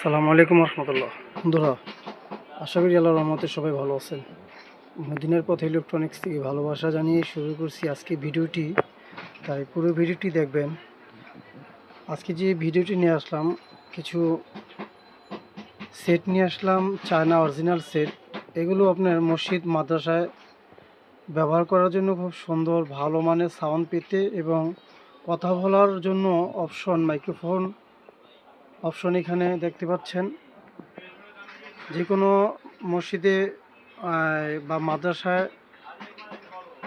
আসসালামু আলাইকুম রহমতুল্লাহ। বন্ধুরা, আশা করি আল্লাহর রহমতে সবাই ভালো আছেন। মদিনার পথ ইলেকট্রনিক্স থেকে ভালোবাসা জানিয়ে শুরু করছি আজকে ভিডিওটি, তাই পুরো ভিডিওটি দেখবেন। আজকে যে ভিডিওটি নিয়ে আসলাম, কিছু সেট নিয়ে আসলাম, চায়না অরিজিনাল সেট। এগুলো আপনার মসজিদ মাদ্রাসায় ব্যবহার করার জন্য খুব সুন্দর, ভালো মানের সাউন্ড পেতে এবং কথা বলার জন্য মাইক্রোফোন অপশন এখানে দেখতে পাচ্ছেন। যে কোনো মসজিদে বা মাদ্রাসায়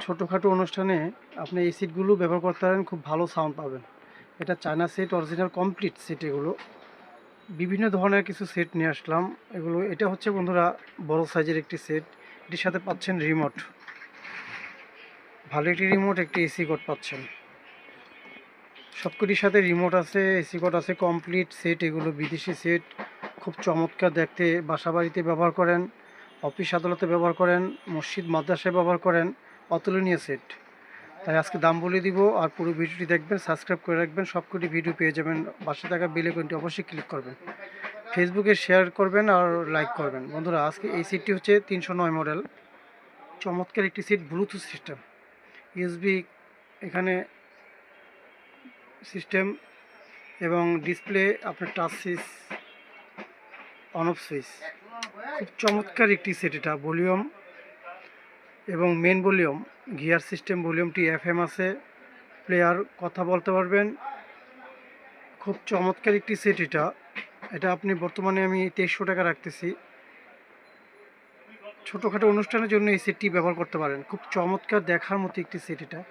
ছোটোখাটো অনুষ্ঠানে আপনি এই সিটগুলো ব্যবহার করতে পারেন, খুব ভালো সাউন্ড পাবেন। এটা China set, original complete set. এগুলো বিভিন্ন ধরনের কিছু সেট নিয়ে আসলাম। এটা হচ্ছে বন্ধুরা বড় সাইজের একটি সেট। এটির সাথে পাচ্ছেন রিমোট, ভালো একটি রিমোট, একটি এসি কোড পাচ্ছেন। সবকটির সাথে রিমোট আছে, এসি কোড আছে, কমপ্লিট সেট। এগুলো বিদেশি সেট, খুব চমৎকার দেখতে। বাসা বাড়িতে ব্যবহার করেন, অফিস আদালতে ব্যবহার করেন, মসজিদ মাদ্রাসায় ব্যবহার করেন, অতুলনীয় সেট। তাই আজকে দাম বলে দিব, আর পুরো ভিডিওটি দেখবেন, সাবস্ক্রাইব করে রাখবেন, সবকটি ভিডিও পেয়ে যাবেন। পাশে থাকা বেল আইকনটি অবশ্যই ক্লিক করবেন, ফেসবুকে শেয়ার করবেন আর লাইক করবেন। বন্ধুরা, আজকে এই সিটটি হচ্ছে 309 মডেল, চমৎকার একটি সিট, ব্লুটুথ সিস্টেম, ইউএসবি এখানে সিস্টেম এবং ডিসপ্লে আপনার touch switch, on off switch. খুব চমৎকার একটি সেট। এটা ভলিউম এবং মেন ভলিউম, গিয়ার সিস্টেম, ভলিউমটি FM আছে, প্লেয়ার, কথা বলতে পারবেন। খুব চমৎকার একটি সেট। এটা আপনি বর্তমানে আমি 2300 টাকা রাখতেছি। ছোটোখাটো অনুষ্ঠানের জন্য এই সেটটি ব্যবহার করতে পারেন, খুব চমৎকার দেখার মতো একটি সেট। এটা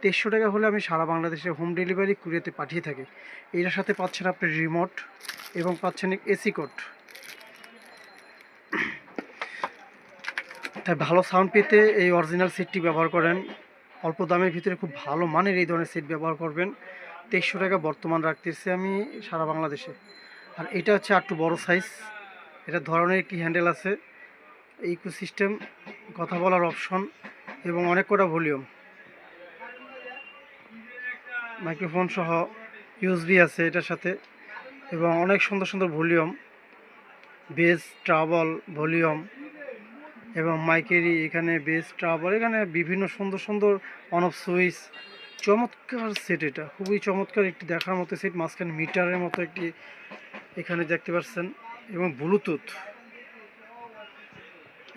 2300 টাকা হলে আমি সারা বাংলাদেশে হোম ডেলিভারি কুরিয়াতে পাঠিয়ে থাকি। এটার সাথে পাচ্ছেন আপনি রিমোট এবং পাচ্ছেন এসি কোড। তাই ভালো সাউন্ড পেতে এই অরিজিনাল সেটটি ব্যবহার করেন। অল্প দামের ভিতরে খুব ভালো মানের এই ধরনের সেট ব্যবহার করবেন। 2300 টাকা বর্তমান রাখতেছি আমি সারা বাংলাদেশে। আর এটা হচ্ছে একটু বড় সাইজ। এটা ধরনের একটি হ্যান্ডেল আছে, ইকো সিস্টেম, কথা বলার অপশন এবং অনেক কটা ভলিউম, মাইক্রোফোন সহ ইউএসবি আছে এটার সাথে, এবং অনেক সুন্দর সুন্দর ভলিউম, বেস, ট্রাবল, ভলিউম এবং মাইকেরই এখানে বেস, ট্রাবল, এখানে বিভিন্ন সুন্দর সুন্দর অন অফ সুইচ। চমৎকার সেট, এটা খুবই চমৎকার একটি দেখার মতো সেট। মাঝখানে মিটারের মতো একটি এখানে দেখতে পাচ্ছেন, এবং ব্লুটুথ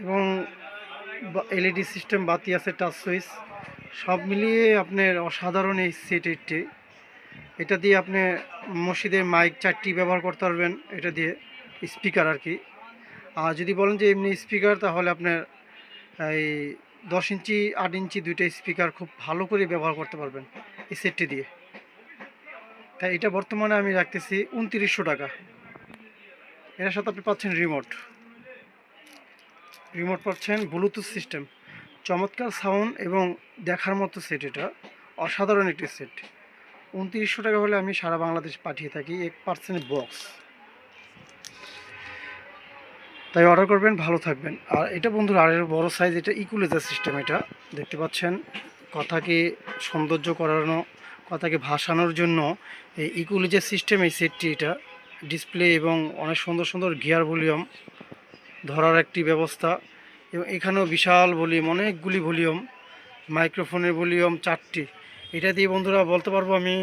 এবং LED সিস্টেম, বাতি আছে, টাচ সুইচ, সব মিলিয়ে আপনার অসাধারণ এই সেটটি। এটা দিয়ে আপনি মসজিদে মাইক 4টি ব্যবহার করতে পারবেন, এটা দিয়ে স্পিকার আর কি। আর যদি বলেন যে এমনি স্পিকার, তাহলে আপনার এই 10 ইঞ্চি 8 ইঞ্চি দুইটা স্পিকার খুব ভালো করে ব্যবহার করতে পারবেন এই সেটটি দিয়ে। তাই এটা বর্তমানে আমি রাখতেছি 2900 টাকা। এর সাথে আপনি পাচ্ছেন রিমোট পাচ্ছেন, ব্লুটুথ সিস্টেম, চমৎকার সাউন্ড এবং দেখার মতো সেট। এটা অসাধারণ একটি সেট। 2900 টাকা হলে আমি সারা বাংলাদেশ পাঠিয়ে থাকি, 1% বক্স। তাই অর্ডার করবেন, ভালো থাকবেন। আর এটা বন্ধুরা আরও বড় সাইজ, এটা ইকুয়ালাইজার সিস্টেম। এটা দেখতে পাচ্ছেন, কথাকে সৌন্দর্য করানো, কথাকে ভাসানোর জন্য এই ইকুয়ালাইজার সিস্টেম এই সেটটি। এটা ডিসপ্লে এবং অনেক সুন্দর সুন্দর গিয়ার, ভলিউম ধরার একটি ব্যবস্থা, এবং এখানেও বিশাল ভলিউম, অনেকগুলি ভলিউম, মাইক্রোফোনের ভলিউম 4টি। এটা দিয়ে বন্ধুরা বলতে পারবো আমি,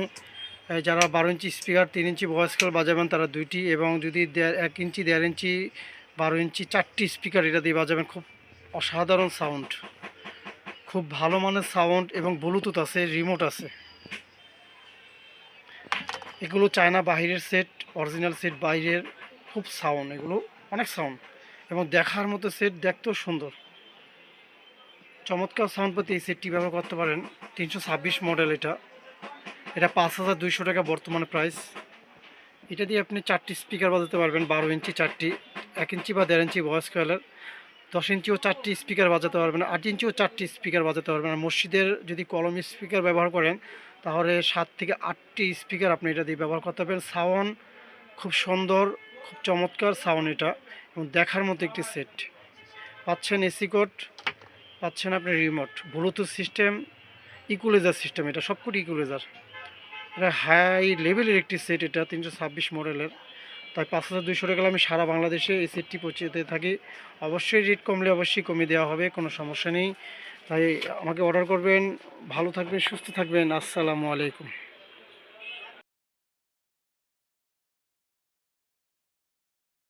যারা 12 inch speaker, 3 inch voice call বাজাবেন তারা 2টি, এবং যদি 1 ইঞ্চি, 1.5 ইঞ্চি, 12 ইঞ্চি 4টি স্পিকার এটা দিয়ে বাজাবেন। খুব অসাধারণ সাউন্ড, খুব ভালো মানের সাউন্ড, এবং ব্লুটুথ আছে, রিমোট আছে। এগুলো চায়না বাহিরের সেট, অরিজিনাল সেট বাইরের। খুব সাউন্ড, এগুলো অনেক সাউন্ড এবং দেখার মতো সেট, দেখতেও সুন্দর। চমৎকার সাউন্ড পেতে এই সেটটি ব্যবহার করতে পারেন। 326 মডেল। এটা 5200 টাকা বর্তমানে প্রাইস। এটা দিয়ে আপনি 4টি স্পিকার বাজাতে পারবেন, 12 ইঞ্চি 4টি, 1 ইঞ্চি বা 1.5 ইঞ্চি ভয়েস কয়েলের, 10 ইঞ্চিও 4টি স্পিকার বাজাতে পারবেন, 8 ইঞ্চিও 4টি স্পিকার বাজাতে পারবেন। আর মসজিদের যদি কলম স্পিকার ব্যবহার করেন, তাহলে 7 থেকে 8টি স্পিকার আপনি এটা দিয়ে ব্যবহার করতে পারবেন। সাউন্ড খুব সুন্দর, খুব চমৎকার সাউন্ড এটা, এবং দেখার মতো একটি সেট। পাচ্ছেন এসি কোড, পাচ্ছেন আপনি remote, bluetooth system, equalizer system. এটা সবকটি ইকুয়ালাইজার। এটা হাই লেভেলের একটি সেট। এটা 326 মডেলের, তাই 5200 টাকা আমি সারা বাংলাদেশে এই সেটটি পৌঁছে দিতে থাকি। অবশ্যই রেট কমলে অবশ্যই কমিয়ে দেওয়া হবে, কোনো সমস্যা নেই। তাই আমাকে অর্ডার করবেন। ভালো থাকবেন, সুস্থ থাকবেন। আসসালামু আলাইকুম।